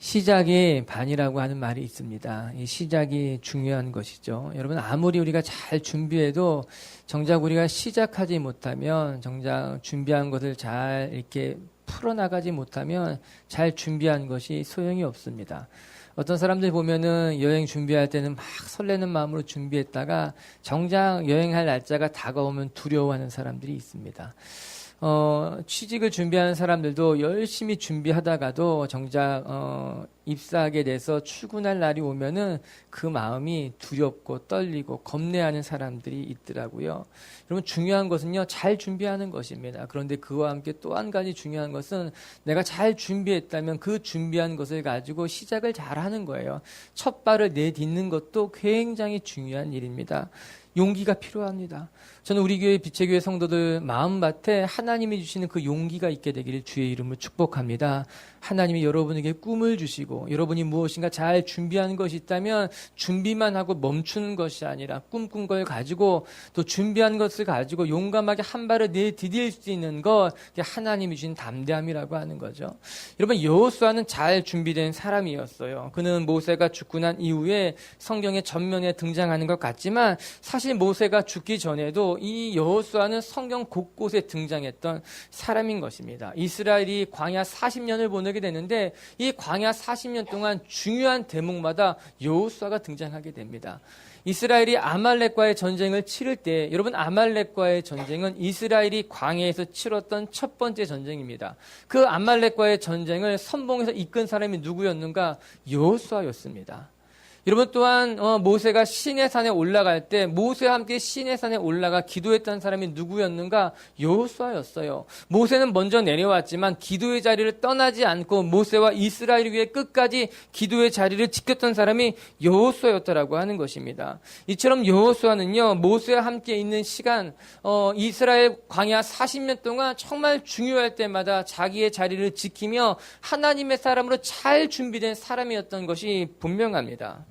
시작이 반이라고 하는 말이 있습니다. 이 시작이 중요한 것이죠. 여러분, 아무리 우리가 잘 준비해도 정작 우리가 시작하지 못하면, 정작 준비한 것을 잘 이렇게 풀어나가지 못하면 잘 준비한 것이 소용이 없습니다. 어떤 사람들 보면은 여행 준비할 때는 막 설레는 마음으로 준비했다가 정작 여행할 날짜가 다가오면 두려워하는 사람들이 있습니다. 취직을 준비하는 사람들도 열심히 준비하다가도 정작 입사하게 돼서 출근할 날이 오면은 그 마음이 두렵고 떨리고 겁내하는 사람들이 있더라고요. 여러분, 중요한 것은요, 잘 준비하는 것입니다. 그런데 그와 함께 또 한 가지 중요한 것은 내가 잘 준비했다면 그 준비한 것을 가지고 시작을 잘 하는 거예요. 첫 발을 내딛는 것도 굉장히 중요한 일입니다. 용기가 필요합니다. 저는 우리 교회 빛의 성도들 마음밭에 하나님이 주시는 그 용기가 있게 되기를 주의 이름으로 축복합니다. 하나님이 여러분에게 꿈을 주시고 여러분이 무엇인가 잘 준비한 것이 있다면 준비만 하고 멈추는 것이 아니라 꿈꾼 걸 가지고 또 준비한 것을 가지고 용감하게 한 발을 내디딜 수 있는 것, 그게 하나님이 주신 담대함이라고 하는 거죠. 여러분, 여호수아는 잘 준비된 사람이었어요. 그는 모세가 죽고 난 이후에 성경의 전면에 등장하는 것 같지만 사실 모세가 죽기 전에도 이 여호수아는 성경 곳곳에 등장했던 사람인 것입니다. 이스라엘이 광야 40년을 보내게 되는데 이 광야 40년 동안 중요한 대목마다 여호수아가 등장하게 됩니다. 이스라엘이 아말렉과의 전쟁을 치를 때, 여러분, 아말렉과의 전쟁은 이스라엘이 광야에서 치렀던 첫 번째 전쟁입니다. 그 아말렉과의 전쟁을 선봉에서 이끈 사람이 누구였는가? 여호수아였습니다. 여러분, 또한 모세가 시내산에 올라갈 때 모세와 함께 시내산에 올라가 기도했던 사람이 누구였는가? 여호수아였어요. 모세는 먼저 내려왔지만 기도의 자리를 떠나지 않고 모세와 이스라엘 위에 끝까지 기도의 자리를 지켰던 사람이 여호수아였다라고 하는 것입니다. 이처럼 여호수아는요, 모세와 함께 있는 시간, 이스라엘 광야 40년 동안 정말 중요할 때마다 자기의 자리를 지키며 하나님의 사람으로 잘 준비된 사람이었던 것이 분명합니다.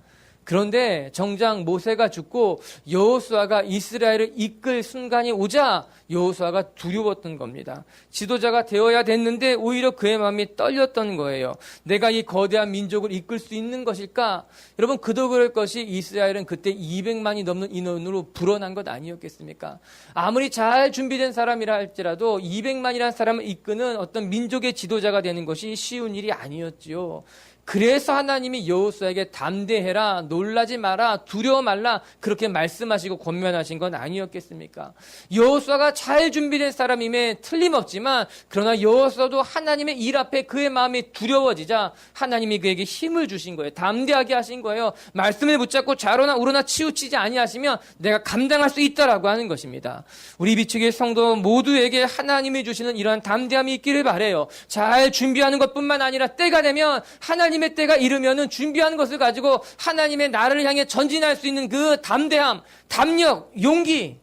그런데 정작 모세가 죽고 여호수아가 이스라엘을 이끌 순간이 오자 여호수아가 두려웠던 겁니다. 지도자가 되어야 됐는데 오히려 그의 마음이 떨렸던 거예요. 내가 이 거대한 민족을 이끌 수 있는 것일까? 여러분, 그도 그럴 것이 이스라엘은 그때 200만이 넘는 인원으로 불어난 것 아니었겠습니까? 아무리 잘 준비된 사람이라 할지라도 200만이라는 사람을 이끄는 어떤 민족의 지도자가 되는 것이 쉬운 일이 아니었지요. 그래서 하나님이 여호수아에게 담대해라, 놀라지 마라, 두려워 말라 그렇게 말씀하시고 권면하신 건 아니었겠습니까? 여호수아가 잘 준비된 사람임에 틀림없지만 그러나 여호수아도 하나님의 일 앞에 그의 마음이 두려워지자 하나님이 그에게 힘을 주신 거예요. 담대하게 하신 거예요. 말씀을 붙잡고 좌로나 우로나 치우치지 아니하시면 내가 감당할 수 있다라고 하는 것입니다. 우리 비추기의 성도 모두에게 하나님이 주시는 이러한 담대함이 있기를 바라요. 잘 준비하는 것뿐만 아니라 때가 되면 하나님의 때가 이르면은 준비하는 것을 가지고 하나님의 나라를 향해 전진할 수 있는 그 담대함, 담력, 용기.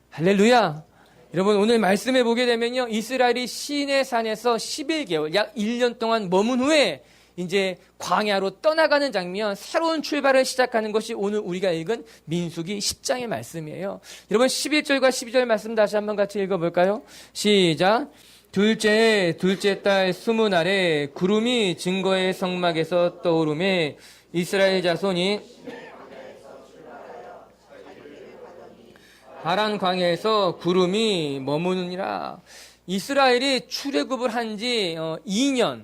할렐루야. 여러분, 오늘 말씀해 보게 되면요, 이스라엘이 시내산에서 11개월, 약 1년 동안 머문 후에 이제 광야로 떠나가는 장면, 새로운 출발을 시작하는 것이 오늘 우리가 읽은 민수기 10장의 말씀이에요. 여러분, 11절과 12절 말씀 다시 한번 같이 읽어볼까요? 시작. 둘째 달 20날에 구름이 증거의 성막에서 떠오르매 이스라엘 자손이 하란 광야에서 구름이 머무느니라. 이스라엘이 출애굽을 한 지 2년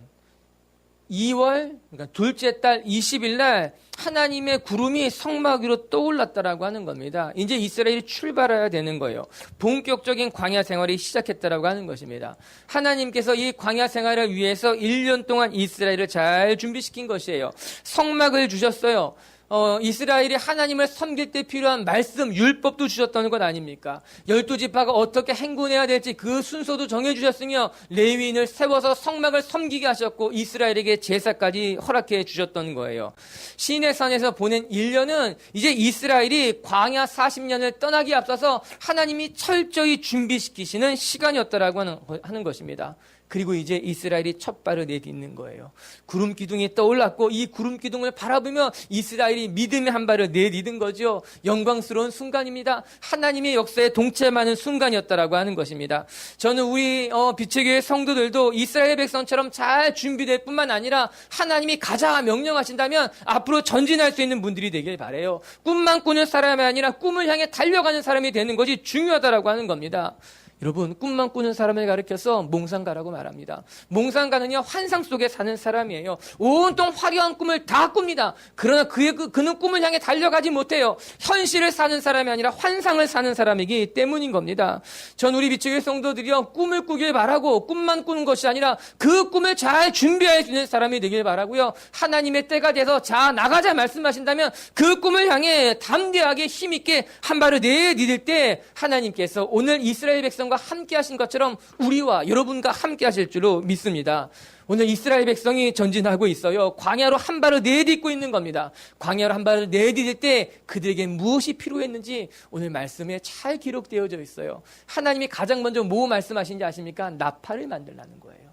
2월, 그러니까 둘째 달 20일 날 하나님의 구름이 성막 위로 떠올랐다라고 하는 겁니다. 이제 이스라엘이 출발해야 되는 거예요. 본격적인 광야 생활이 시작했다라고 하는 것입니다. 하나님께서 이 광야 생활을 위해서 1년 동안 이스라엘을 잘 준비시킨 것이에요. 성막을 주셨어요. 이스라엘이 하나님을 섬길 때 필요한 말씀, 율법도 주셨다는 것 아닙니까? 12지파가 어떻게 행군해야 될지 그 순서도 정해주셨으며 레위인을 세워서 성막을 섬기게 하셨고 이스라엘에게 제사까지 허락해 주셨던 거예요. 시내산에서 보낸 1년은 이제 이스라엘이 광야 40년을 떠나기 앞서서 하나님이 철저히 준비시키시는 시간이었다라고 하는 것입니다. 그리고 이제 이스라엘이 첫 발을 내딛는 거예요. 구름 기둥이 떠올랐고 이 구름 기둥을 바라보며 이스라엘이 믿음의 한 발을 내딛은 거죠. 영광스러운 순간입니다. 하나님의 역사에 동참하는 순간이었다라고 하는 것입니다. 저는 우리 빛의 교회 성도들도 이스라엘 백성처럼 잘 준비될 뿐만 아니라 하나님이 가자 명령하신다면 앞으로 전진할 수 있는 분들이 되길 바라요. 꿈만 꾸는 사람이 아니라 꿈을 향해 달려가는 사람이 되는 것이 중요하다라고 하는 겁니다. 여러분, 꿈만 꾸는 사람을 가리켜서 몽상가라고 말합니다. 몽상가는요, 환상 속에 사는 사람이에요. 온통 화려한 꿈을 다 꿉니다. 그러나 그는 꿈을 향해 달려가지 못해요. 현실을 사는 사람이 아니라 환상을 사는 사람이기 때문인 겁니다. 전 우리 빛의 성도들이요, 꿈을 꾸길 바라고 꿈만 꾸는 것이 아니라 그 꿈을 잘 준비할 수 있는 사람이 되길 바라고요. 하나님의 때가 돼서 자 나가자 말씀하신다면 그 꿈을 향해 담대하게 힘있게 한 발을 내디딜 때 하나님께서 오늘 이스라엘 백성과 함께 하신 것처럼 우리와 여러분과 함께 하실 줄로 믿습니다. 오늘 이스라엘 백성이 전진하고 있어요. 광야로 한 발을 내딛고 있는 겁니다. 광야로 한 발을 내디딜 때 그들에게 무엇이 필요했는지 오늘 말씀에 잘 기록되어져 있어요. 하나님이 가장 먼저 뭐 말씀하신지 아십니까? 나팔을 만들라는 거예요.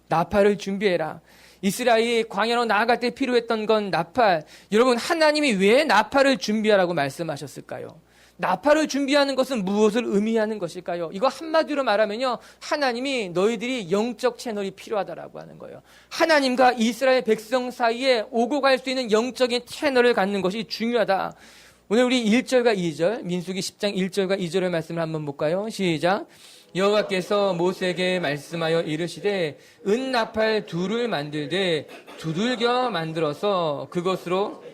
나팔을 준비해라. 이스라엘이 광야로 나아갈 때 필요했던 건 나팔. 여러분, 하나님이 왜 나팔을 준비하라고 말씀하셨을까요? 나팔을 준비하는 것은 무엇을 의미하는 것일까요? 이거 한마디로 말하면요, 하나님이 너희들이 영적 채널이 필요하다라고 하는 거예요. 하나님과 이스라엘 백성 사이에 오고 갈 수 있는 영적인 채널을 갖는 것이 중요하다. 오늘 우리 1절과 2절, 민수기 10장 1절과 2절의 말씀을 한번 볼까요? 시작. 여호와께서 모세에게 말씀하여 이르시되 은나팔 둘을 만들되 두들겨 만들어서 그것으로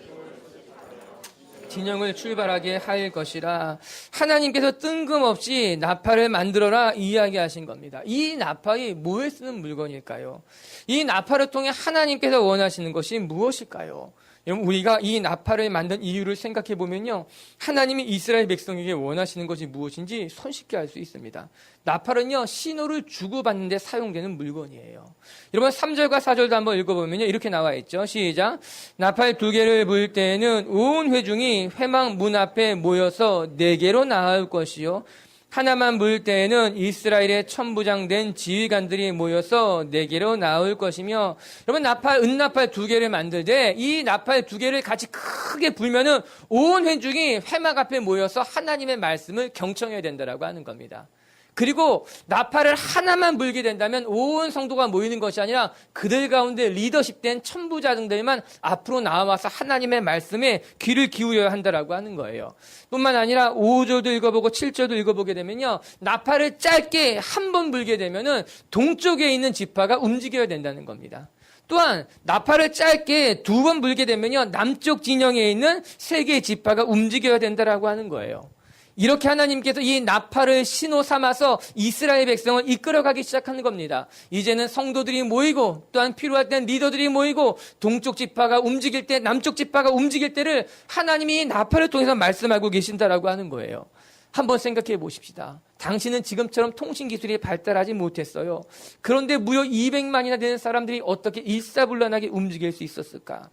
진영을 출발하게 할 것이라. 하나님께서 뜬금없이 나팔을 만들어라 이야기하신 겁니다. 이 나팔이 뭐에 쓰는 물건일까요? 이 나팔을 통해 하나님께서 원하시는 것이 무엇일까요? 여러분, 우리가 이 나팔을 만든 이유를 생각해 보면요, 하나님이 이스라엘 백성에게 원하시는 것이 무엇인지 손쉽게 알 수 있습니다. 나팔은요, 신호를 주고받는 데 사용되는 물건이에요. 여러분, 3절과 4절도 한번 읽어보면요, 이렇게 나와 있죠. 시작. 나팔 2개를 불 때에는 온 회중이 회막 문 앞에 모여서 4개로 나아올 것이요, 하나만 불 때에는 이스라엘의 천부장된 지휘관들이 모여서 4개로 나올 것이며. 여러분, 은나팔 2개를 만들 때 이 나팔 2개를 같이 크게 불면은 온 회중이 회막 앞에 모여서 하나님의 말씀을 경청해야 된다라고 하는 겁니다. 그리고 나팔을 하나만 불게 된다면 온 성도가 모이는 것이 아니라 그들 가운데 리더십된 천부장들만 앞으로 나와서 하나님의 말씀에 귀를 기울여야 한다라고 하는 거예요. 뿐만 아니라 5절도 읽어보고 7절도 읽어보게 되면요, 나팔을 짧게 한 번 불게 되면은 동쪽에 있는 지파가 움직여야 된다는 겁니다. 또한 나팔을 짧게 2번 불게 되면요, 남쪽 진영에 있는 3개의 지파가 움직여야 된다라고 하는 거예요. 이렇게 하나님께서 이 나팔을 신호 삼아서 이스라엘 백성을 이끌어가기 시작하는 겁니다. 이제는 성도들이 모이고 또한 필요할 땐 리더들이 모이고 동쪽 지파가 움직일 때, 남쪽 지파가 움직일 때를 하나님이 나팔을 통해서 말씀하고 계신다라고 하는 거예요. 한번 생각해 보십시다. 당신은 지금처럼 통신기술이 발달하지 못했어요. 그런데 무려 200만이나 되는 사람들이 어떻게 일사불란하게 움직일 수 있었을까?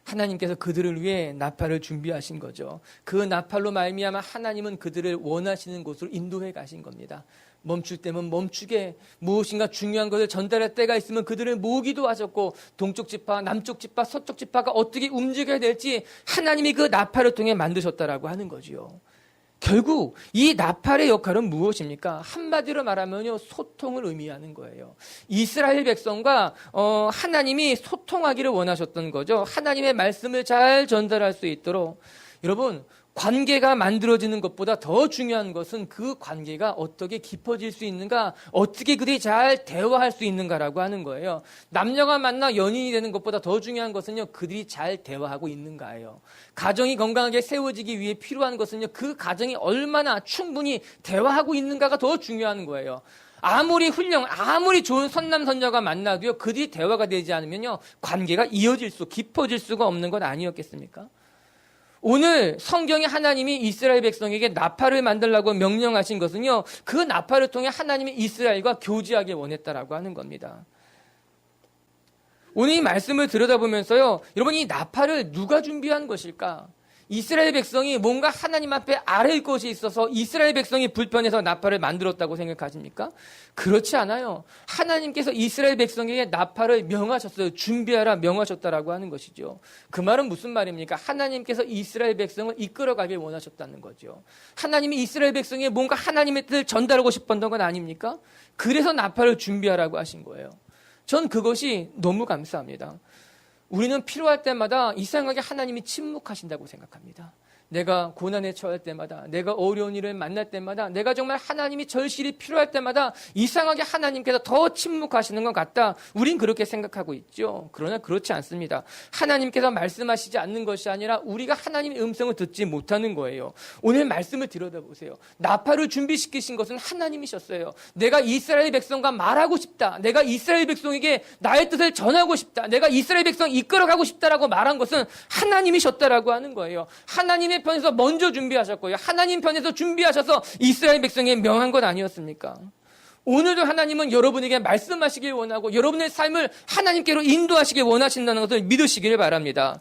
하나님께서 그들을 위해 나팔을 준비하신 거죠. 그 나팔로 말미암아 하나님은 그들을 원하시는 곳으로 인도해 가신 겁니다. 멈출 때면 멈추게, 무엇인가 중요한 것을 전달할 때가 있으면 그들을 모으기도 하셨고, 동쪽 지파, 남쪽 지파, 서쪽 지파가 어떻게 움직여야 될지 하나님이 그 나팔을 통해 만드셨다라고 하는 거지요. 결국 이 나팔의 역할은 무엇입니까? 한마디로 말하면요, 소통을 의미하는 거예요. 이스라엘 백성과 하나님이 소통하기를 원하셨던 거죠. 하나님의 말씀을 잘 전달할 수 있도록. 여러분, 관계가 만들어지는 것보다 더 중요한 것은 그 관계가 어떻게 깊어질 수 있는가, 어떻게 그들이 잘 대화할 수 있는가라고 하는 거예요. 남녀가 만나 연인이 되는 것보다 더 중요한 것은요, 그들이 잘 대화하고 있는가예요. 가정이 건강하게 세워지기 위해 필요한 것은요, 그 가정이 얼마나 충분히 대화하고 있는가가 더 중요한 거예요. 아무리 아무리 좋은 선남선녀가 만나도요, 그들이 대화가 되지 않으면요, 관계가 깊어질 수가 없는 것 아니었겠습니까? 오늘 성경에 하나님이 이스라엘 백성에게 나팔을 만들라고 명령하신 것은요, 그 나팔을 통해 하나님이 이스라엘과 교제하길 원했다라고 하는 겁니다. 오늘 이 말씀을 들여다보면서요, 여러분, 이 나팔을 누가 준비한 것일까? 이스라엘 백성이 뭔가 하나님 앞에 아랠 것이 있어서 이스라엘 백성이 불편해서 나팔을 만들었다고 생각하십니까? 그렇지 않아요. 하나님께서 이스라엘 백성에게 나팔을 명하셨어요. 준비하라 명하셨다라고 하는 것이죠. 그 말은 무슨 말입니까? 하나님께서 이스라엘 백성을 이끌어가길 원하셨다는 거죠. 하나님이 이스라엘 백성에 뭔가 하나님의 뜻을 전달하고 싶었던 건 아닙니까? 그래서 나팔을 준비하라고 하신 거예요. 전 그것이 너무 감사합니다. 우리는 필요할 때마다 이상하게 하나님이 침묵하신다고 생각합니다. 내가 고난에 처할 때마다, 내가 어려운 일을 만날 때마다, 내가 정말 하나님이 절실히 필요할 때마다 이상하게 하나님께서 더 침묵하시는 것 같다. 우린 그렇게 생각하고 있죠. 그러나 그렇지 않습니다. 하나님께서 말씀하시지 않는 것이 아니라 우리가 하나님의 음성을 듣지 못하는 거예요. 오늘 말씀을 들여다보세요. 나팔을 준비시키신 것은 하나님이셨어요. 내가 이스라엘 백성과 말하고 싶다. 내가 이스라엘 백성에게 나의 뜻을 전하고 싶다. 내가 이스라엘 백성 이끌어가고 싶다라고 말한 것은 하나님이셨다라고 하는 거예요. 하나님의 편에서 먼저 준비하셨고요. 하나님 편에서 준비하셔서 이스라엘 백성에 명한 것 아니었습니까? 오늘도 하나님은 여러분에게 말씀하시길 원하고 여러분의 삶을 하나님께로 인도하시길 원하신다는 것을 믿으시길 바랍니다.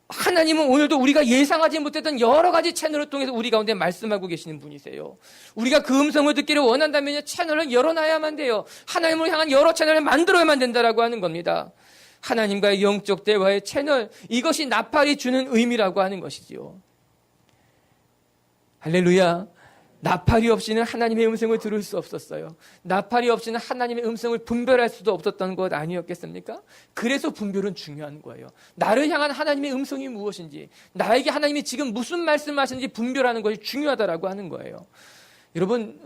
하나님은 오늘도 우리가 예상하지 못했던 여러 가지 채널을 통해서 우리 가운데 말씀하고 계시는 분이세요. 우리가 그 음성을 듣기를 원한다면 채널을 열어놔야만 돼요. 하나님을 향한 여러 채널을 만들어야만 된다라고 하는 겁니다. 하나님과의 영적 대화의 채널, 이것이 나팔이 주는 의미라고 하는 것이지요. 할렐루야. 나팔이 없이는 하나님의 음성을 들을 수 없었어요. 나팔이 없이는 하나님의 음성을 분별할 수도 없었던 것 아니었겠습니까? 그래서 분별은 중요한 거예요. 나를 향한 하나님의 음성이 무엇인지, 나에게 하나님이 지금 무슨 말씀을 하시는지 분별하는 것이 중요하다라고 하는 거예요. 여러분,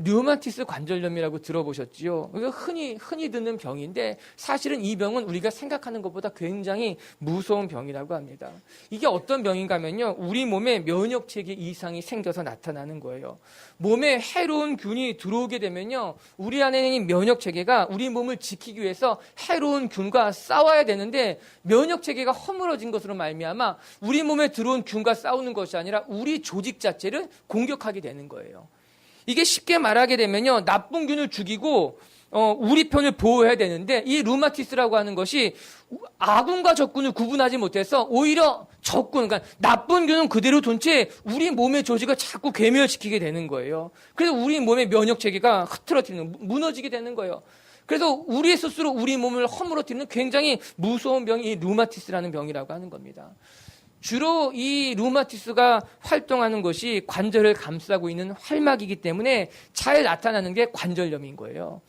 류마티스 관절염이라고 들어보셨지요? 흔히 듣는 병인데 사실은 이 병은 우리가 생각하는 것보다 굉장히 무서운 병이라고 합니다. 이게 어떤 병인가 하면요, 우리 몸에 면역체계 이상이 생겨서 나타나는 거예요. 몸에 해로운 균이 들어오게 되면요, 우리 안에 있는 면역체계가 우리 몸을 지키기 위해서 해로운 균과 싸워야 되는데 면역체계가 허물어진 것으로 말미암아 우리 몸에 들어온 균과 싸우는 것이 아니라 우리 조직 자체를 공격하게 되는 거예요. 이게 쉽게 말하게 되면요, 나쁜 균을 죽이고 우리 편을 보호해야 되는데 이 루마티스라고 하는 것이 아군과 적군을 구분하지 못해서 오히려 적군, 그러니까 나쁜 균은 그대로 둔 채 우리 몸의 조직을 자꾸 괴멸시키게 되는 거예요. 그래서 우리 몸의 면역 체계가 흐트러지는, 무너지게 되는 거예요. 그래서 우리 스스로 우리 몸을 허물어뜨리는 굉장히 무서운 병이 이 루마티스라는 병이라고 하는 겁니다. 주로 이 루마티스가 활동하는 것이 관절을 감싸고 있는 활막이기 때문에 잘 나타나는 게 관절염인 거예요.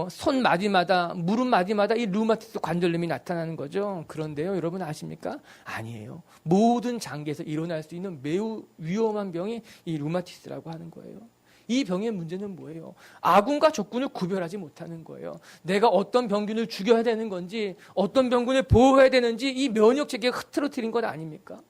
손 마디마다, 무릎 마디마다 이 루마티스 관절염이 나타나는 거죠. 그런데요, 여러분 아십니까? 아니에요. 모든 장기에서 일어날 수 있는 매우 위험한 병이 이 루마티스라고 하는 거예요. 이 병의 문제는 뭐예요? 아군과 적군을 구별하지 못하는 거예요. 내가 어떤 병균을 죽여야 되는 건지, 어떤 병균을 보호해야 되는지 이 면역체계가 흐트러뜨린 것 아닙니까?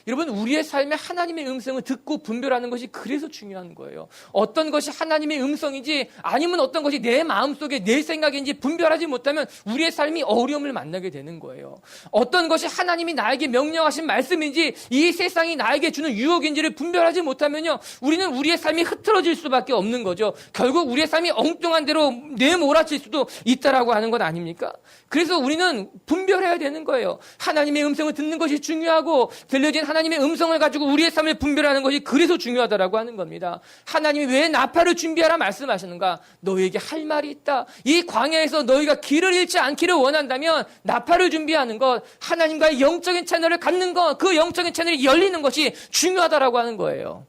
여러분, 우리의 삶에 하나님의 음성을 듣고 분별하는 것이 그래서 중요한 거예요. 어떤 것이 하나님의 음성인지 아니면 어떤 것이 내 마음속에 내 생각인지 분별하지 못하면 우리의 삶이 어려움을 만나게 되는 거예요. 어떤 것이 하나님이 나에게 명령하신 말씀인지 이 세상이 나에게 주는 유혹인지를 분별하지 못하면요, 우리는 우리의 삶이 흐트러질 수밖에 없는 거죠. 결국 우리의 삶이 엉뚱한 대로 내몰아칠 수도 있다라고 하는 것 아닙니까? 그래서 우리는 분별해야 되는 거예요. 하나님의 음성을 듣는 것이 중요하고 들려진 하나님의 음성을 가지고 우리의 삶을 분별하는 것이 그래서 중요하다라고 하는 겁니다. 하나님이 왜 나팔을 준비하라 말씀하시는가? 너희에게 할 말이 있다. 이 광야에서 너희가 길을 잃지 않기를 원한다면 나팔을 준비하는 것, 하나님과의 영적인 채널을 갖는 것, 그 영적인 채널이 열리는 것이 중요하다라고 하는 거예요.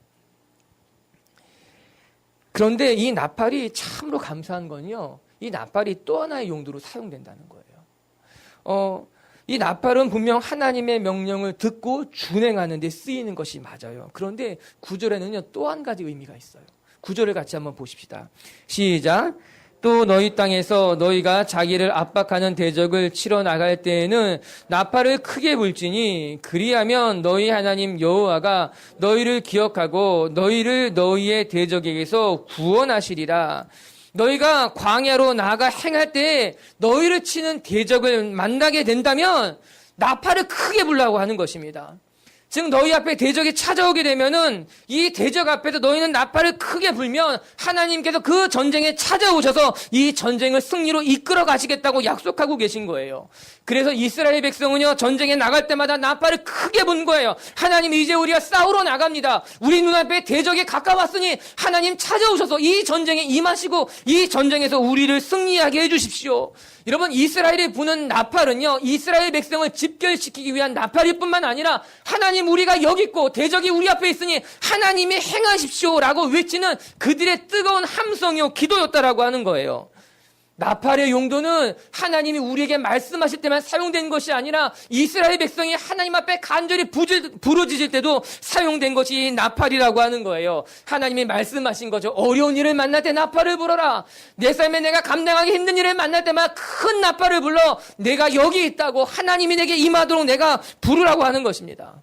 그런데 이 나팔이 참으로 감사한 건요, 이 나팔이 또 하나의 용도로 사용된다는 거예요. 이 나팔은 분명 하나님의 명령을 듣고 준행하는 데 쓰이는 것이 맞아요. 그런데 9절에는요, 또 한 가지 의미가 있어요. 9절을 같이 한번 보십시다. 시작. 또 너희 땅에서 너희가 자기를 압박하는 대적을 치러 나갈 때에는 나팔을 크게 불지니 그리하면 너희 하나님 여호와가 너희를 기억하고 너희를 너희의 대적에게서 구원하시리라. 너희가 광야로 나아가 행할 때 너희를 치는 대적을 만나게 된다면 나팔을 크게 불라고 하는 것입니다. 즉 너희 앞에 대적이 찾아오게 되면은 이 대적 앞에서 너희는 나팔을 크게 불면 하나님께서 그 전쟁에 찾아오셔서 이 전쟁을 승리로 이끌어 가시겠다고 약속하고 계신 거예요. 그래서 이스라엘 백성은요, 전쟁에 나갈 때마다 나팔을 크게 분 거예요. 하나님, 이제 우리가 싸우러 나갑니다. 우리 눈앞에 대적이 가까웠으니 하나님 찾아오셔서 이 전쟁에 임하시고 이 전쟁에서 우리를 승리하게 해주십시오. 여러분, 이스라엘이 부는 나팔은요, 이스라엘 백성을 집결시키기 위한 나팔일 뿐만 아니라 하나님, 우리가 여기 있고 대적이 우리 앞에 있으니 하나님이 행하십시오라고 외치는 그들의 뜨거운 함성이요, 기도였다라고 하는 거예요. 나팔의 용도는 하나님이 우리에게 말씀하실 때만 사용된 것이 아니라 이스라엘 백성이 하나님 앞에 간절히 부르짖을 때도 사용된 것이 나팔이라고 하는 거예요. 하나님이 말씀하신 거죠. 어려운 일을 만날 때 나팔을 불어라. 내 삶에 내가 감당하기 힘든 일을 만날 때마다 큰 나팔을 불러 내가 여기 있다고 하나님이 내게 임하도록 내가 부르라고 하는 것입니다.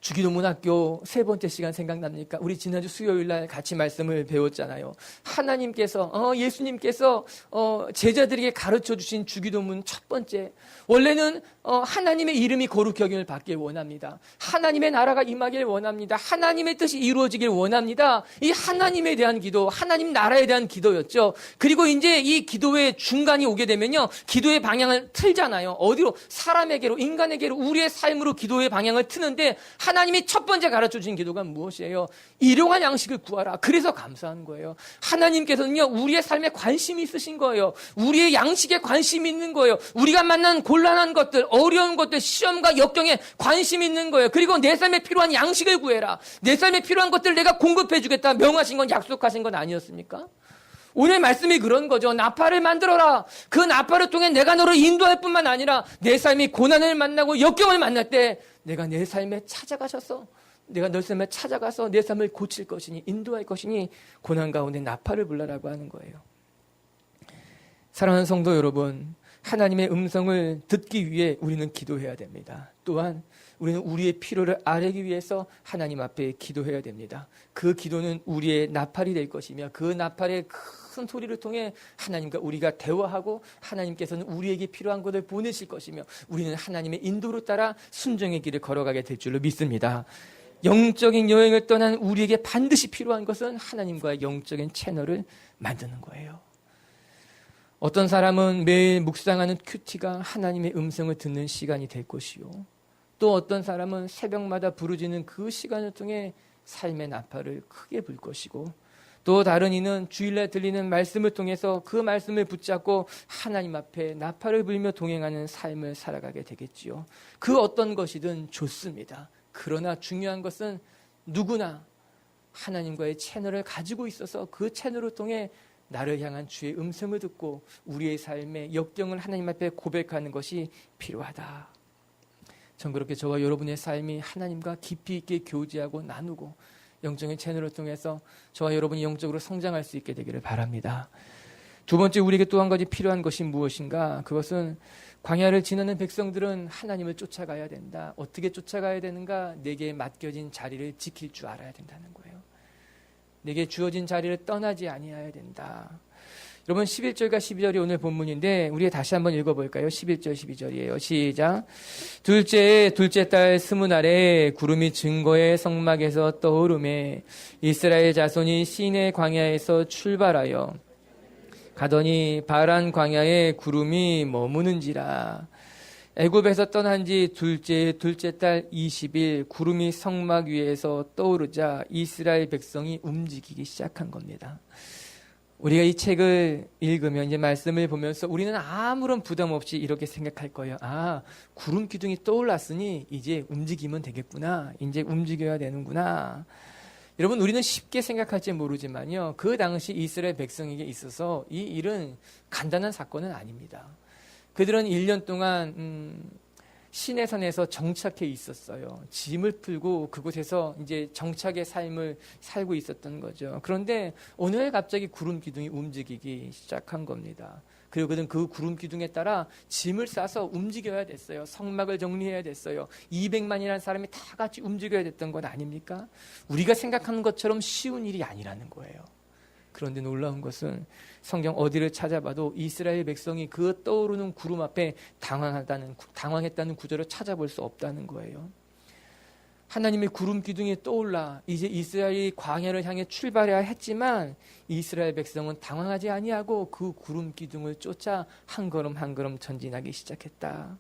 주기도문학교 세 번째 시간 생각납니까? 우리 지난주 수요일 날 같이 말씀을 배웠잖아요. 하나님께서, 예수님께서 제자들에게 가르쳐 주신 주기도문 첫 번째. 원래는 하나님의 이름이 거룩히 여김을 받길 원합니다. 하나님의 나라가 임하길 원합니다. 하나님의 뜻이 이루어지길 원합니다. 이 하나님에 대한 기도, 하나님 나라에 대한 기도였죠. 그리고 이제 이 기도의 중간이 오게 되면요, 기도의 방향을 틀잖아요. 어디로? 사람에게로, 인간에게로, 우리의 삶으로 기도의 방향을 트는데 하나님이 첫 번째 가르쳐 주신 기도가 무엇이에요? 일용할 양식을 구하라. 그래서 감사하는 거예요. 하나님께서는요, 우리의 삶에 관심이 있으신 거예요. 우리의 양식에 관심이 있는 거예요. 우리가 만난 곤란한 것들, 어려운 것들, 시험과 역경에 관심이 있는 거예요. 그리고 내 삶에 필요한 양식을 구해라. 내 삶에 필요한 것들 내가 공급해 주겠다. 명하신 건, 약속하신 건 아니었습니까? 오늘 말씀이 그런 거죠. 나팔을 만들어라. 그 나팔을 통해 내가 너를 인도할 뿐만 아니라 내 삶이 고난을 만나고 역경을 만날 때 내가 내 삶에 찾아가셔서, 내가 너 삶에 찾아가서 내 삶을 고칠 것이니, 인도할 것이니 고난 가운데 나팔을 불러라고 하는 거예요. 사랑하는 성도 여러분, 하나님의 음성을 듣기 위해 우리는 기도해야 됩니다. 또한 우리는 우리의 필요를 아뢰기 위해서 하나님 앞에 기도해야 됩니다. 그 기도는 우리의 나팔이 될 것이며 그 나팔의 큰 소리를 통해 하나님과 우리가 대화하고 하나님께서는 우리에게 필요한 것을 보내실 것이며 우리는 하나님의 인도를 따라 순종의 길을 걸어가게 될 줄로 믿습니다. 영적인 여행을 떠난 우리에게 반드시 필요한 것은 하나님과의 영적인 채널을 만드는 거예요. 어떤 사람은 매일 묵상하는 큐티가 하나님의 음성을 듣는 시간이 될 것이요, 또 어떤 사람은 새벽마다 부르짖는 그 시간을 통해 삶의 나팔을 크게 불 것이고, 또 다른 이는 주일날 들리는 말씀을 통해서 그 말씀을 붙잡고 하나님 앞에 나팔을 불며 동행하는 삶을 살아가게 되겠지요. 그 어떤 것이든 좋습니다. 그러나 중요한 것은 누구나 하나님과의 채널을 가지고 있어서 그 채널을 통해 나를 향한 주의 음성을 듣고 우리의 삶의 역경을 하나님 앞에 고백하는 것이 필요하다. 전 그렇게 저와 여러분의 삶이 하나님과 깊이 있게 교제하고 나누고 영적인 채널을 통해서 저와 여러분이 영적으로 성장할 수 있게 되기를 바랍니다. 두 번째, 우리에게 또 한 가지 필요한 것이 무엇인가? 그것은 광야를 지나는 백성들은 하나님을 쫓아가야 된다. 어떻게 쫓아가야 되는가? 내게 맡겨진 자리를 지킬 줄 알아야 된다는 거예요. 내게 주어진 자리를 떠나지 아니해야 된다. 여러분, 11절과 12절이 오늘 본문인데 우리 다시 한번 읽어볼까요? 11절 12절이에요. 시작. 둘째 달 스무날에 구름이 증거의 성막에서 떠오르매 이스라엘 자손이 시내 광야에서 출발하여 가더니 바란 광야에 구름이 머무는지라. 애굽에서 떠난 지 둘째 달 20일 구름이 성막 위에서 떠오르자 이스라엘 백성이 움직이기 시작한 겁니다. 우리가 이 책을 읽으면, 이제 말씀을 보면서 우리는 아무런 부담 없이 이렇게 생각할 거예요. 아, 구름 기둥이 떠올랐으니 이제 움직이면 되겠구나. 이제 움직여야 되는구나. 여러분, 우리는 쉽게 생각할지 모르지만요, 그 당시 이스라엘 백성에게 있어서 이 일은 간단한 사건은 아닙니다. 그들은 1년 동안 시내산에서 정착해 있었어요. 짐을 풀고 그곳에서 이제 정착의 삶을 살고 있었던 거죠. 그런데 오늘 갑자기 구름 기둥이 움직이기 시작한 겁니다. 그리고 그들은 그 구름 기둥에 따라 짐을 싸서 움직여야 됐어요. 성막을 정리해야 됐어요. 200만이라는 사람이 다 같이 움직여야 됐던 것 아닙니까? 우리가 생각하는 것처럼 쉬운 일이 아니라는 거예요. 그런데 놀라운 것은 성경 어디를 찾아봐도 이스라엘 백성이 그 떠오르는 구름 앞에 당황했다는 구절을 찾아볼 수 없다는 거예요. 하나님의 구름 기둥이 떠올라 이제 이스라엘이 광야를 향해 출발해야 했지만 이스라엘 백성은 당황하지 아니하고 그 구름 기둥을 쫓아 한 걸음 한 걸음 전진하기 시작했다.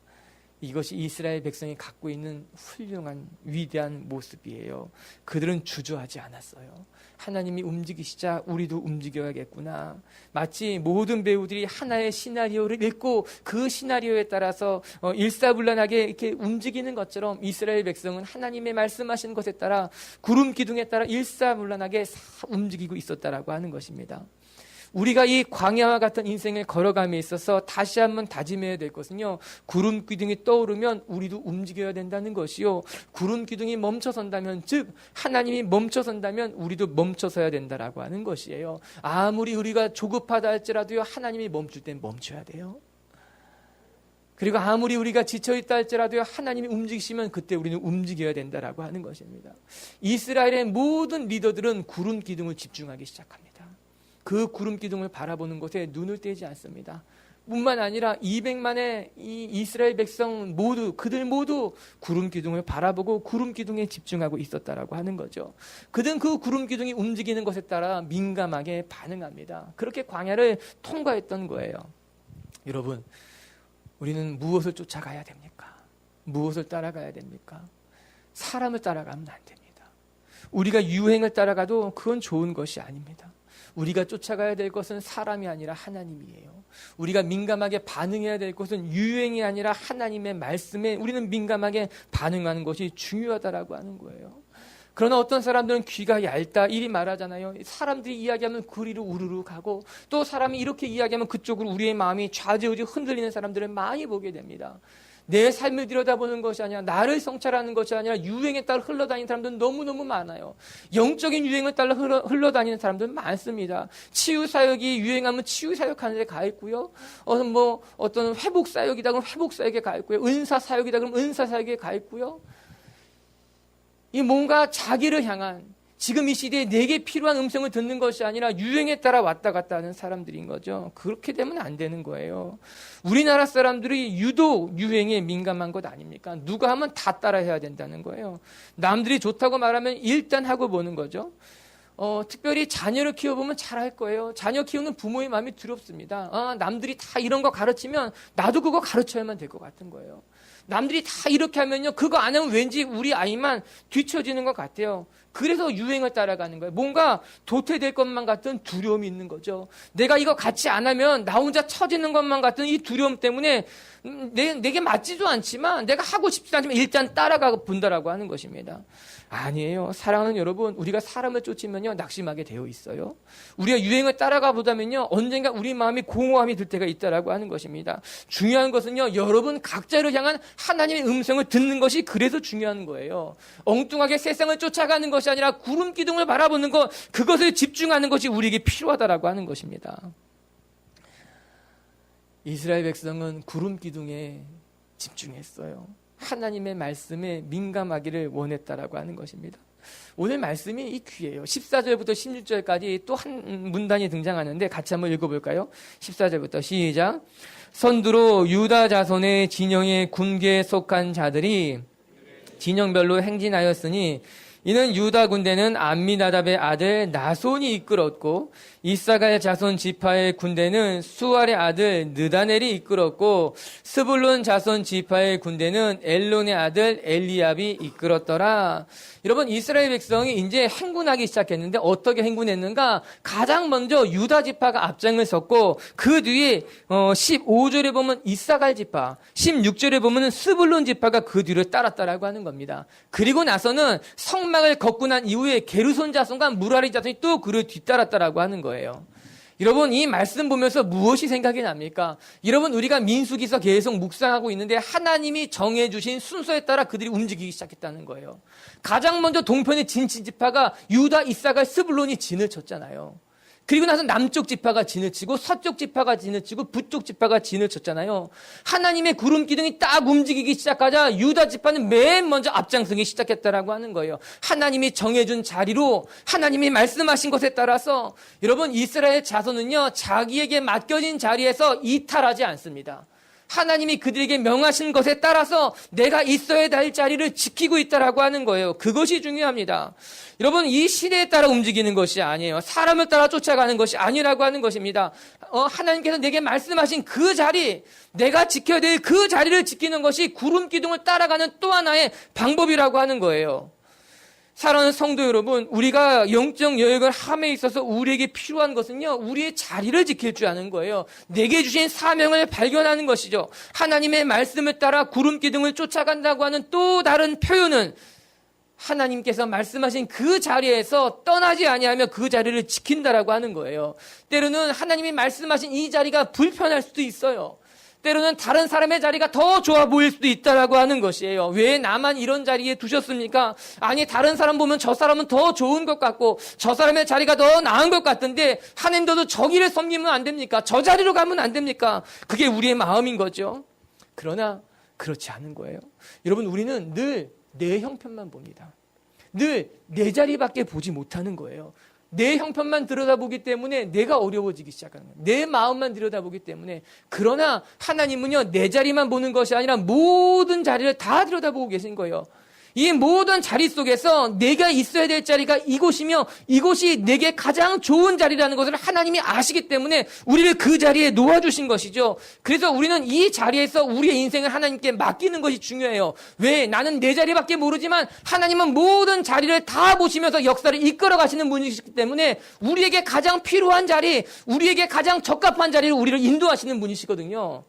이것이 이스라엘 백성이 갖고 있는 훌륭한 위대한 모습이에요. 그들은 주저하지 않았어요. 하나님이 움직이시자 우리도 움직여야겠구나. 마치 모든 배우들이 하나의 시나리오를 읽고 그 시나리오에 따라서 일사불란하게 이렇게 움직이는 것처럼 이스라엘 백성은 하나님의 말씀하신 것에 따라 구름 기둥에 따라 일사불란하게 움직이고 있었다라고 하는 것입니다. 우리가 이 광야와 같은 인생을 걸어감에 있어서 다시 한번 다짐해야 될 것은요, 구름 기둥이 떠오르면 우리도 움직여야 된다는 것이요, 구름 기둥이 멈춰선다면, 즉 하나님이 멈춰선다면 우리도 멈춰서야 된다라고 하는 것이에요. 아무리 우리가 조급하다 할지라도요, 하나님이 멈출 땐 멈춰야 돼요. 그리고 아무리 우리가 지쳐있다 할지라도요, 하나님이 움직이시면 그때 우리는 움직여야 된다라고 하는 것입니다. 이스라엘의 모든 리더들은 구름 기둥을 집중하기 시작합니다. 그 구름 기둥을 바라보는 곳에 눈을 떼지 않습니다. 뿐만 아니라 200만의 이 이스라엘 백성 모두, 그들 모두 구름 기둥을 바라보고 구름 기둥에 집중하고 있었다라고 하는 거죠. 그들은 그 구름 기둥이 움직이는 것에 따라 민감하게 반응합니다. 그렇게 광야를 통과했던 거예요. 여러분, 우리는 무엇을 쫓아가야 됩니까? 무엇을 따라가야 됩니까? 사람을 따라가면 안 됩니다. 우리가 유행을 따라가도 그건 좋은 것이 아닙니다. 우리가 쫓아가야 될 것은 사람이 아니라 하나님이에요. 우리가 민감하게 반응해야 될 것은 유행이 아니라 하나님의 말씀에 우리는 민감하게 반응하는 것이 중요하다라고 하는 거예요. 그러나 어떤 사람들은 귀가 얇다 이리 말하잖아요. 사람들이 이야기하면 그리로 우르르 가고, 또 사람이 이렇게 이야기하면 그쪽으로 우리의 마음이 좌지우지 흔들리는 사람들을 많이 보게 됩니다. 내 삶을 들여다보는 것이 아니라, 나를 성찰하는 것이 아니라 유행에 따라 흘러다니는 사람들은 너무너무 많아요. 영적인 유행을 따라 흘러다니는 사람들은 많습니다. 치유사역이 유행하면 치유사역하는 데 가 있고요. 어떤 회복사역이다 그러면 회복사역에 가 있고요. 은사사역이다 그러면 은사사역에 가 있고요. 이 뭔가 자기를 향한, 지금 이 시대에 내게 필요한 음성을 듣는 것이 아니라 유행에 따라 왔다 갔다 하는 사람들인 거죠. 그렇게 되면 안 되는 거예요. 우리나라 사람들이 유독 유행에 민감한 것 아닙니까? 누가 하면 다 따라해야 된다는 거예요. 남들이 좋다고 말하면 일단 하고 보는 거죠. 특별히 자녀를 키워보면 잘할 거예요. 자녀 키우는 부모의 마음이 두렵습니다. 남들이 다 이런 거 가르치면 나도 그거 가르쳐야만 될 것 같은 거예요. 남들이 다 이렇게 하면요, 그거 안 하면 왠지 우리 아이만 뒤처지는 것 같아요. 그래서 유행을 따라가는 거예요. 뭔가 도태될 것만 같은 두려움이 있는 거죠. 내가 이거 같이 안 하면 나 혼자 처지는 것만 같은 이 두려움 때문에 내게 맞지도 않지만, 내가 하고 싶지도 않지만 일단 따라가 본다라고 하는 것입니다. 아니에요. 사랑하는 여러분, 우리가 사람을 쫓으면요, 낙심하게 되어 있어요. 우리가 유행을 따라가 보다면요, 언젠가 우리 마음이 공허함이 들 때가 있다라고 하는 것입니다. 중요한 것은요, 여러분 각자를 향한 하나님의 음성을 듣는 것이 그래서 중요한 거예요. 엉뚱하게 세상을 쫓아가는 것이 아니라 구름 기둥을 바라보는 것, 그것을 집중하는 것이 우리에게 필요하다라고 하는 것입니다. 이스라엘 백성은 구름 기둥에 집중했어요. 하나님의 말씀에 민감하기를 원했다라고 하는 것입니다. 오늘 말씀이 이 귀예요. 14절부터 16절까지 또 한 문단이 등장하는데 같이 한번 읽어볼까요? 14절부터 시작. 선두로 유다 자손의 진영의 군계에 속한 자들이 진영별로 행진하였으니, 이는 유다 군대는 암미나답의 아들 나손이 이끌었고, 이사갈 자손 지파의 군대는 수알의 아들 느다넬이 이끌었고, 스불론 자손 지파의 군대는 엘론의 아들 엘리압이 이끌었더라. 여러분, 이스라엘 백성이 이제 행군하기 시작했는데 어떻게 행군했는가? 가장 먼저 유다 지파가 앞장을 섰고, 그 뒤에 15절에 보면 이사갈 지파, 16절에 보면 스불론 지파가 그 뒤를 따랐다라고 하는 겁니다. 그리고 나서는 성막을 걷고 난 이후에 게르손 자손과 무라리 자손이 또 그를 뒤따랐다라고 하는 거예요. 여러분, 이 말씀 보면서 무엇이 생각이 납니까? 여러분, 우리가 민수기서 계속 묵상하고 있는데 하나님이 정해주신 순서에 따라 그들이 움직이기 시작했다는 거예요. 가장 먼저 동편의 진지파가 유다, 이사갈, 스불론이 진을 쳤잖아요. 그리고 나서 남쪽 지파가 진을 치고 서쪽 지파가 진을 치고 북쪽 지파가 진을 쳤잖아요. 하나님의 구름 기둥이 딱 움직이기 시작하자 유다 지파는 맨 먼저 앞장서기 시작했다라고 하는 거예요. 하나님이 정해준 자리로, 하나님이 말씀하신 것에 따라서 여러분, 이스라엘 자손은요, 자기에게 맡겨진 자리에서 이탈하지 않습니다. 하나님이 그들에게 명하신 것에 따라서 내가 있어야 될 자리를 지키고 있다라고 하는 거예요. 그것이 중요합니다. 여러분, 이 시대에 따라 움직이는 것이 아니에요. 사람을 따라 쫓아가는 것이 아니라고 하는 것입니다. 하나님께서 내게 말씀하신 그 자리, 내가 지켜야 될 그 자리를 지키는 것이 구름 기둥을 따라가는 또 하나의 방법이라고 하는 거예요. 사랑하는 성도 여러분, 우리가 영적 여행을 함에 있어서 우리에게 필요한 것은요, 우리의 자리를 지킬 줄 아는 거예요. 내게 주신 사명을 발견하는 것이죠. 하나님의 말씀을 따라 구름 기둥을 쫓아간다고 하는 또 다른 표현은 하나님께서 말씀하신 그 자리에서 떠나지 아니하며 그 자리를 지킨다라고 하는 거예요. 때로는 하나님이 말씀하신 이 자리가 불편할 수도 있어요. 때로는 다른 사람의 자리가 더 좋아 보일 수도 있다라고 하는 것이에요. 왜 나만 이런 자리에 두셨습니까? 아니, 다른 사람 보면 저 사람은 더 좋은 것 같고 저 사람의 자리가 더 나은 것 같은데 하나님도 저기를 섬기면 안 됩니까? 저 자리로 가면 안 됩니까? 그게 우리의 마음인 거죠. 그러나 그렇지 않은 거예요. 여러분, 우리는 늘 내 형편만 봅니다. 늘 내 자리밖에 보지 못하는 거예요. 내 형편만 들여다보기 때문에 내가 어려워지기 시작하는 거예요. 내 마음만 들여다보기 때문에. 그러나 하나님은요, 내 자리만 보는 것이 아니라 모든 자리를 다 들여다보고 계신 거예요. 이 모든 자리 속에서 내가 있어야 될 자리가 이곳이며 이곳이 내게 가장 좋은 자리라는 것을 하나님이 아시기 때문에 우리를 그 자리에 놓아주신 것이죠. 그래서 우리는 이 자리에서 우리의 인생을 하나님께 맡기는 것이 중요해요. 왜? 나는 내 자리밖에 모르지만 하나님은 모든 자리를 다 보시면서 역사를 이끌어 가시는 분이시기 때문에 우리에게 가장 필요한 자리, 우리에게 가장 적합한 자리를 우리를 인도하시는 분이시거든요.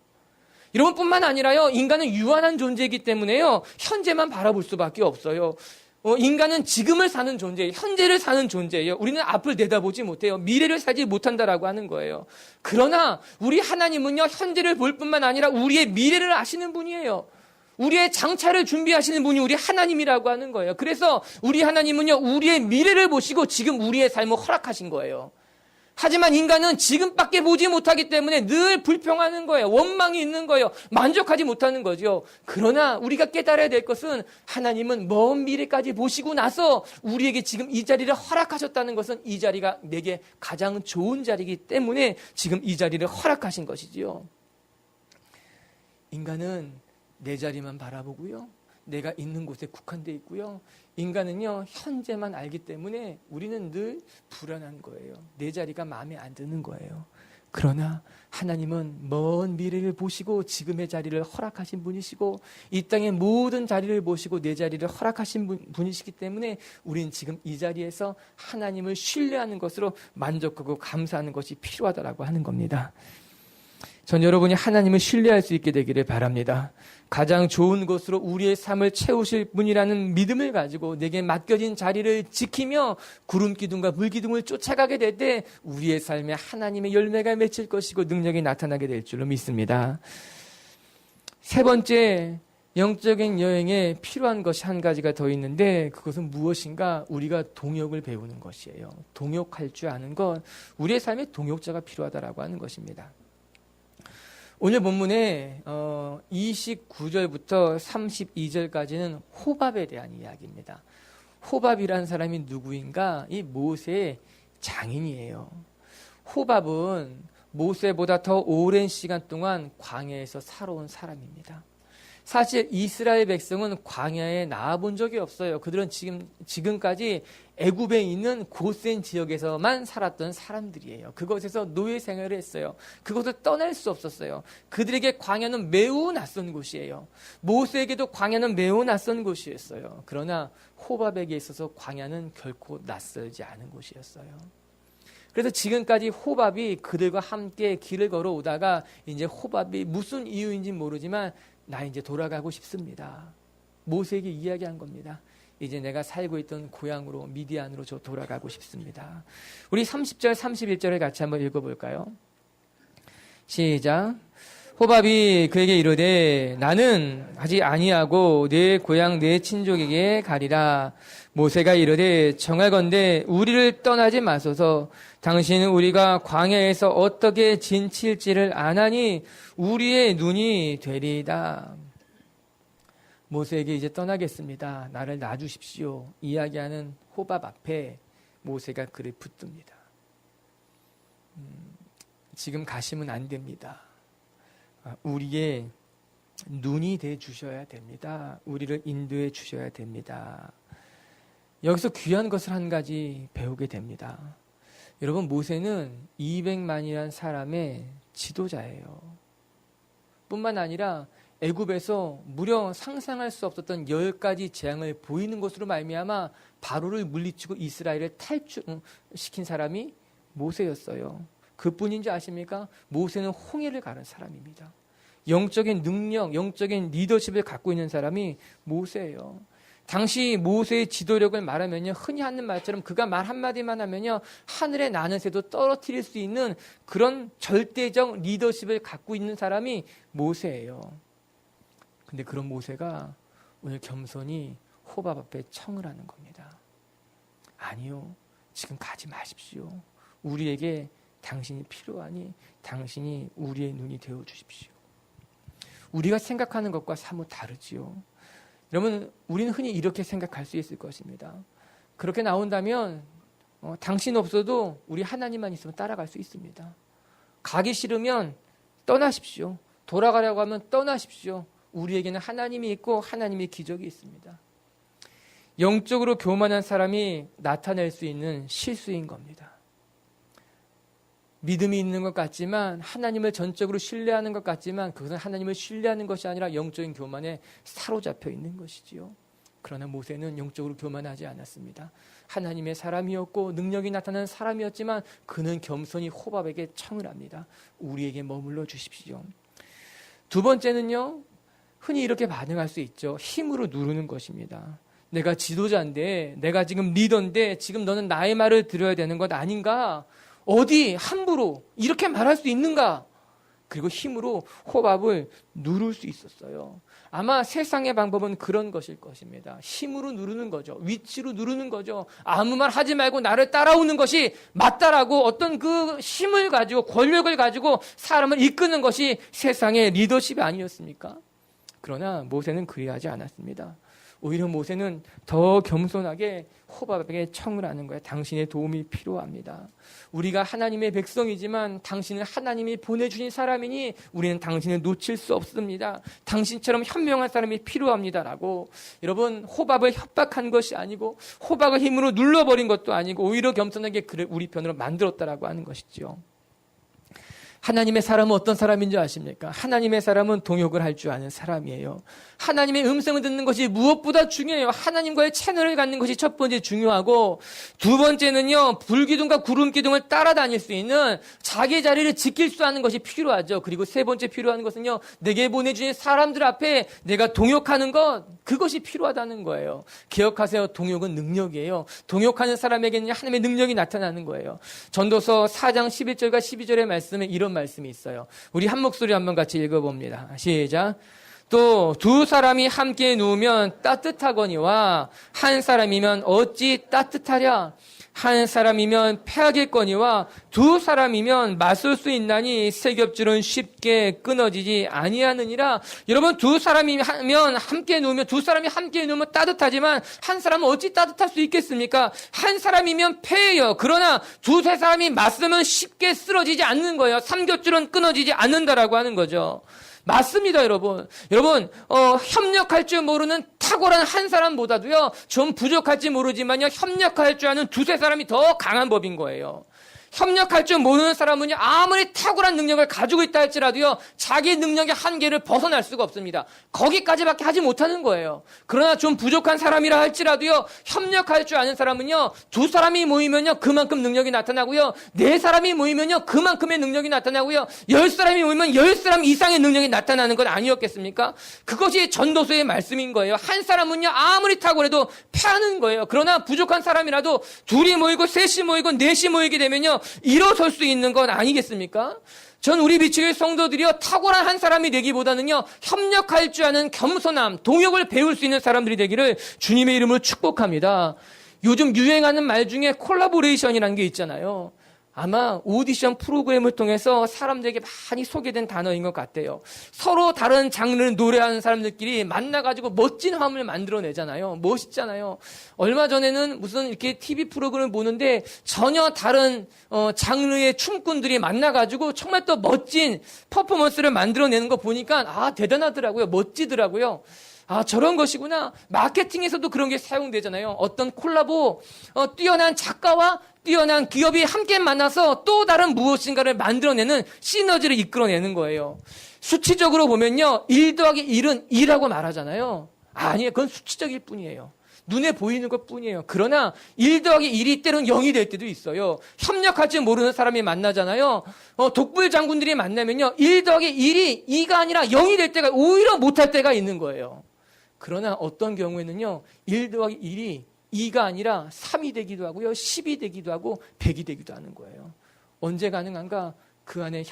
이런 뿐만 아니라요, 인간은 유한한 존재이기 때문에요, 현재만 바라볼 수밖에 없어요. 인간은 지금을 사는 존재예요. 현재를 사는 존재예요. 우리는 앞을 내다보지 못해요. 미래를 살지 못한다라고 하는 거예요. 그러나 우리 하나님은요, 현재를 볼 뿐만 아니라 우리의 미래를 아시는 분이에요. 우리의 장차를 준비하시는 분이 우리 하나님이라고 하는 거예요. 그래서 우리 하나님은요, 우리의 미래를 보시고 지금 우리의 삶을 허락하신 거예요. 하지만 인간은 지금밖에 보지 못하기 때문에 늘 불평하는 거예요. 원망이 있는 거예요. 만족하지 못하는 거죠. 그러나 우리가 깨달아야 될 것은 하나님은 먼 미래까지 보시고 나서 우리에게 지금 이 자리를 허락하셨다는 것은 이 자리가 내게 가장 좋은 자리이기 때문에 지금 이 자리를 허락하신 것이지요. 인간은 내 자리만 바라보고요, 내가 있는 곳에 국한되어 있고요, 인간은요, 현재만 알기 때문에 우리는 늘 불안한 거예요. 내 자리가 마음에 안 드는 거예요. 그러나 하나님은 먼 미래를 보시고 지금의 자리를 허락하신 분이시고 이 땅의 모든 자리를 보시고 내 자리를 허락하신 분이시기 때문에 우리는 지금 이 자리에서 하나님을 신뢰하는 것으로 만족하고 감사하는 것이 필요하다라고 하는 겁니다. 전 여러분이 하나님을 신뢰할 수 있게 되기를 바랍니다. 가장 좋은 것으로 우리의 삶을 채우실 분이라는 믿음을 가지고 내게 맡겨진 자리를 지키며 구름 기둥과 물 기둥을 쫓아가게 될 때 우리의 삶에 하나님의 열매가 맺힐 것이고 능력이 나타나게 될 줄로 믿습니다. 세 번째, 영적인 여행에 필요한 것이 한 가지가 더 있는데 그것은 무엇인가? 우리가 동역을 배우는 것이에요. 동역할 줄 아는 것, 우리의 삶에 동역자가 필요하다라고 하는 것입니다. 오늘 본문에 29절부터 32절까지는 호밥에 대한 이야기입니다. 호밥이라는 사람이 누구인가? 이 모세의 장인이에요. 호밥은 모세보다 더 오랜 시간 동안 광야에서 살아온 사람입니다. 사실 이스라엘 백성은 광야에 나와본 적이 없어요. 그들은 지금까지 애굽에 있는 고센 지역에서만 살았던 사람들이에요. 그곳에서 노예 생활을 했어요. 그곳을 떠날 수 없었어요. 그들에게 광야는 매우 낯선 곳이에요. 모세에게도 광야는 매우 낯선 곳이었어요. 그러나 호밥에게 있어서 광야는 결코 낯설지 않은 곳이었어요. 그래서 지금까지 호밥이 그들과 함께 길을 걸어오다가 이제 호밥이 무슨 이유인지 모르지만 나 이제 돌아가고 싶습니다. 모세에게 이야기한 겁니다. 이제 내가 살고 있던 고향으로 미디안으로 저 돌아가고 싶습니다. 우리 30절 31절을 같이 한번 읽어볼까요? 시작. 호밥이 그에게 이르되 나는 하지 아니하고 내 고향 내 친족에게 가리라. 모세가 이르되 청하건대 우리를 떠나지 마소서. 당신은 우리가 광야에서 어떻게 진칠지를 아나니 우리의 눈이 되리이다. 모세에게 이제 떠나겠습니다. 나를 놔주십시오. 이야기하는 호밥 앞에 모세가 그를 붙듭니다. 지금 가시면 안 됩니다. 우리의 눈이 돼 주셔야 됩니다. 우리를 인도해 주셔야 됩니다. 여기서 귀한 것을 한 가지 배우게 됩니다. 여러분, 모세는 200만이라는 사람의 지도자예요. 뿐만 아니라 애굽에서 무려 상상할 수 없었던 10가지 재앙을 보이는 것으로 말미암아 바로를 물리치고 이스라엘을 탈출시킨 사람이 모세였어요. 그뿐인지 아십니까? 모세는 홍해를 가른 사람입니다. 영적인 능력, 영적인 리더십을 갖고 있는 사람이 모세예요. 당시 모세의 지도력을 말하면요, 흔히 하는 말처럼 그가 말 한마디만 하면요, 하늘에 나는 새도 떨어뜨릴 수 있는 그런 절대적 리더십을 갖고 있는 사람이 모세예요. 근데 그런 모세가 오늘 겸손히 호밥 앞에 청을 하는 겁니다. 아니요, 지금 가지 마십시오. 우리에게 당신이 필요하니 당신이 우리의 눈이 되어 주십시오. 우리가 생각하는 것과 사뭇 다르지요. 여러분, 우리는 흔히 이렇게 생각할 수 있을 것입니다. 그렇게 나온다면 당신 없어도 우리 하나님만 있으면 따라갈 수 있습니다. 가기 싫으면 떠나십시오. 돌아가려고 하면 떠나십시오. 우리에게는 하나님이 있고 하나님의 기적이 있습니다. 영적으로 교만한 사람이 나타낼 수 있는 실수인 겁니다. 믿음이 있는 것 같지만, 하나님을 전적으로 신뢰하는 것 같지만, 그것은 하나님을 신뢰하는 것이 아니라 영적인 교만에 사로잡혀 있는 것이지요. 그러나 모세는 영적으로 교만하지 않았습니다. 하나님의 사람이었고 능력이 나타나는 사람이었지만 그는 겸손히 호밥에게 청을 합니다. 우리에게 머물러 주십시오. 두 번째는요, 흔히 이렇게 반응할 수 있죠. 힘으로 누르는 것입니다. 내가 지도자인데, 내가 지금 리더인데 지금 너는 나의 말을 들어야 되는 것 아닌가? 어디 함부로 이렇게 말할 수 있는가? 그리고 힘으로 호밥을 누를 수 있었어요. 아마 세상의 방법은 그런 것일 것입니다. 힘으로 누르는 거죠. 위치로 누르는 거죠. 아무 말 하지 말고 나를 따라오는 것이 맞다라고 어떤 그 힘을 가지고, 권력을 가지고 사람을 이끄는 것이 세상의 리더십이 아니었습니까? 그러나 모세는 그리하지 않았습니다. 오히려 모세는 더 겸손하게 호밥에게 청을 하는 거예요. 당신의 도움이 필요합니다. 우리가 하나님의 백성이지만 당신은 하나님이 보내주신 사람이니 우리는 당신을 놓칠 수 없습니다. 당신처럼 현명한 사람이 필요합니다라고. 여러분, 호밥을 협박한 것이 아니고 호박을 힘으로 눌러버린 것도 아니고 오히려 겸손하게 그를 우리 편으로 만들었다라고 하는 것이죠. 하나님의 사람은 어떤 사람인지 아십니까? 하나님의 사람은 동역을 할 줄 아는 사람이에요. 하나님의 음성을 듣는 것이 무엇보다 중요해요. 하나님과의 채널을 갖는 것이 첫 번째 중요하고, 두 번째는요, 불기둥과 구름기둥을 따라다닐 수 있는 자기 자리를 지킬 수 있는 것이 필요하죠. 그리고 세 번째 필요한 것은요, 내게 보내주신 사람들 앞에 내가 동역하는 것, 그것이 필요하다는 거예요. 기억하세요. 동역은 능력이에요. 동역하는 사람에게는 하나님의 능력이 나타나는 거예요. 전도서 4장 11절과 12절의 말씀에 이런 말씀이 있어요. 우리 한 목소리 한번 같이 읽어봅니다. 시작. 또 두 사람이 함께 누우면 따뜻하거니와 한 사람이면 어찌 따뜻하랴. 한 사람이면 패하겠거니와 두 사람이면 맞설 수 있나니 세 겹줄은 쉽게 끊어지지 아니하느니라. 여러분, 두 사람이 함께 누우면 따뜻하지만 한 사람은 어찌 따뜻할 수 있겠습니까? 한 사람이면 패해요. 그러나 두세 사람이 맞으면 쉽게 쓰러지지 않는 거예요. 삼겹줄은 끊어지지 않는다라고 하는 거죠. 맞습니다, 여러분. 협력할 줄 모르는 탁월한 한 사람보다도요, 좀 부족할지 모르지만요, 협력할 줄 아는 두세 사람이 더 강한 법인 거예요. 협력할 줄 모르는 사람은요, 아무리 탁월한 능력을 가지고 있다 할지라도요, 자기 능력의 한계를 벗어날 수가 없습니다. 거기까지밖에 하지 못하는 거예요. 그러나 좀 부족한 사람이라 할지라도요, 협력할 줄 아는 사람은요, 두 사람이 모이면요, 그만큼 능력이 나타나고요, 네 사람이 모이면요, 그만큼의 능력이 나타나고요, 10사람이 모이면 10사람 이상의 능력이 나타나는 건 아니었겠습니까? 그것이 전도서의 말씀인 거예요. 한 사람은요, 아무리 탁월해도 패하는 거예요. 그러나 부족한 사람이라도 둘이 모이고 셋이 모이고 넷이 모이게 되면요, 일어설 수 있는 건 아니겠습니까? 전 우리 비치교회 성도들이요, 탁월한 한 사람이 되기보다는요, 협력할 줄 아는 겸손함, 동역을 배울 수 있는 사람들이 되기를 주님의 이름으로 축복합니다. 요즘 유행하는 말 중에 콜라보레이션이라는 게 있잖아요. 아마 오디션 프로그램을 통해서 사람들에게 많이 소개된 단어인 것 같아요. 서로 다른 장르를 노래하는 사람들끼리 만나가지고 멋진 화음을 만들어내잖아요. 멋있잖아요. 얼마 전에는 무슨 이렇게 TV 프로그램을 보는데 전혀 다른 장르의 춤꾼들이 만나가지고 정말 또 멋진 퍼포먼스를 만들어내는 거 보니까 대단하더라고요. 멋지더라고요. 저런 것이구나. 마케팅에서도 그런 게 사용되잖아요. 어떤 콜라보, 뛰어난 작가와 뛰어난 기업이 함께 만나서 또 다른 무엇인가를 만들어내는 시너지를 이끌어내는 거예요. 수치적으로 보면요, 1 더하기 1은 2라고 말하잖아요. 아니에요. 그건 수치적일 뿐이에요. 눈에 보이는 것 뿐이에요. 그러나 1 더하기 1이 때로는 0이 될 때도 있어요. 협력할 줄 모르는 사람이 만나잖아요. 독불 장군들이 만나면요, 1 더하기 1이 2가 아니라 0이 될 때가, 오히려 못할 때가 있는 거예요. 그러나 어떤 경우에는요, 1 더하기 1이 2가 아니라 3이 되기도 하고요, 10이 되기도 하고 100이 되기도 하는 거예요. 언제 가능한가? 그 안에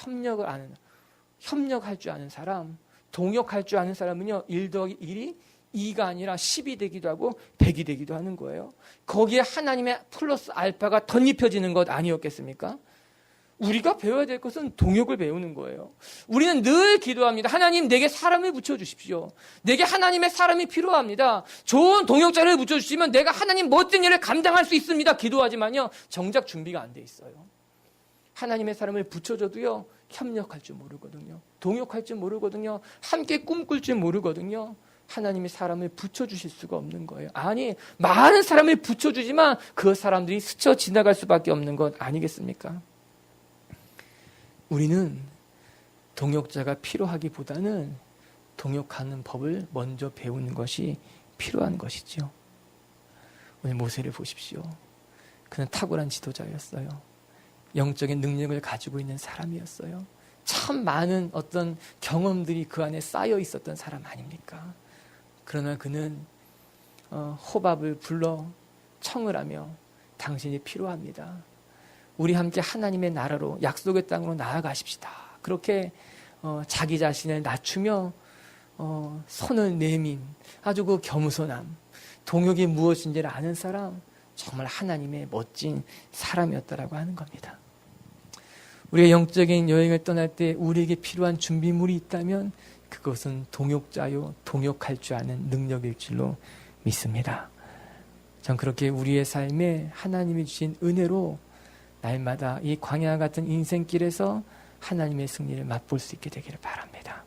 협력할 줄 아는 사람, 동역할 줄 아는 사람은요, 1 더하기 1이 2가 아니라 10이 되기도 하고 100이 되기도 하는 거예요. 거기에 하나님의 플러스 알파가 덧입혀지는 것 아니었겠습니까? 우리가 배워야 될 것은 동역을 배우는 거예요. 우리는 늘 기도합니다. 하나님, 내게 사람을 붙여주십시오. 내게 하나님의 사람이 필요합니다. 좋은 동역자를 붙여주시면 내가 하나님 멋진 일을 감당할 수 있습니다. 기도하지만요, 정작 준비가 안 돼 있어요. 하나님의 사람을 붙여줘도요, 협력할 줄 모르거든요. 동역할 줄 모르거든요. 함께 꿈꿀 줄 모르거든요. 하나님의 사람을 붙여주실 수가 없는 거예요. 아니, 많은 사람을 붙여주지만 그 사람들이 스쳐 지나갈 수밖에 없는 것 아니겠습니까? 우리는 동역자가 필요하기보다는 동역하는 법을 먼저 배우는 것이 필요한 것이죠. 오늘 모세를 보십시오. 그는 탁월한 지도자였어요. 영적인 능력을 가지고 있는 사람이었어요. 참 많은 어떤 경험들이 그 안에 쌓여 있었던 사람 아닙니까? 그러나 그는 호밥을 불러 청을 하며 당신이 필요합니다. 우리 함께 하나님의 나라로, 약속의 땅으로 나아가십시다. 그렇게 자기 자신을 낮추며 손을 내민 아주 그 겸손함, 동역이 무엇인지를 아는 사람, 정말 하나님의 멋진 사람이었다라고 하는 겁니다. 우리의 영적인 여행을 떠날 때 우리에게 필요한 준비물이 있다면 그것은 동역자요, 동역할 줄 아는 능력일 줄로 믿습니다. 전 그렇게 우리의 삶에 하나님이 주신 은혜로 날마다 이 광야 같은 인생길에서 하나님의 승리를 맛볼 수 있게 되기를 바랍니다.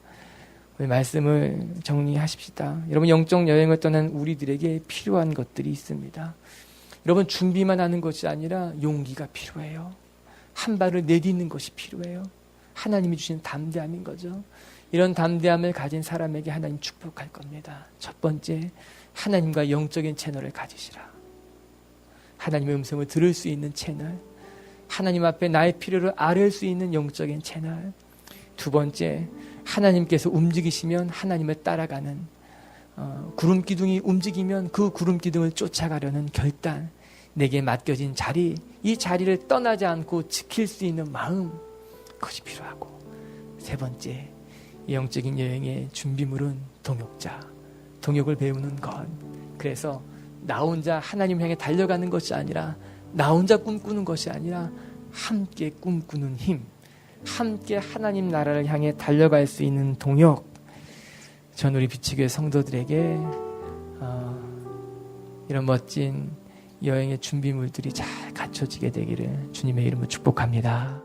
우리 말씀을 정리하십시다. 여러분, 영적 여행을 떠난 우리들에게 필요한 것들이 있습니다. 여러분, 준비만 하는 것이 아니라 용기가 필요해요. 한 발을 내딛는 것이 필요해요. 하나님이 주신 담대함인 거죠. 이런 담대함을 가진 사람에게 하나님 축복할 겁니다. 첫 번째, 하나님과 영적인 채널을 가지시라. 하나님의 음성을 들을 수 있는 채널, 하나님 앞에 나의 필요를 아뢰을 수 있는 영적인 채널. 두 번째, 하나님께서 움직이시면 하나님을 따라가는, 구름 기둥이 움직이면 그 구름 기둥을 쫓아가려는 결단, 내게 맡겨진 자리, 이 자리를 떠나지 않고 지킬 수 있는 마음, 그것이 필요하고, 세 번째, 영적인 여행의 준비물은 동역자, 동역을 배우는 것. 그래서 나 혼자 하나님 향해 달려가는 것이 아니라, 나 혼자 꿈꾸는 것이 아니라 함께 꿈꾸는 힘, 함께 하나님 나라를 향해 달려갈 수 있는 동역. 전 우리 비치교회 성도들에게 이런 멋진 여행의 준비물들이 잘 갖춰지게 되기를 주님의 이름으로 축복합니다.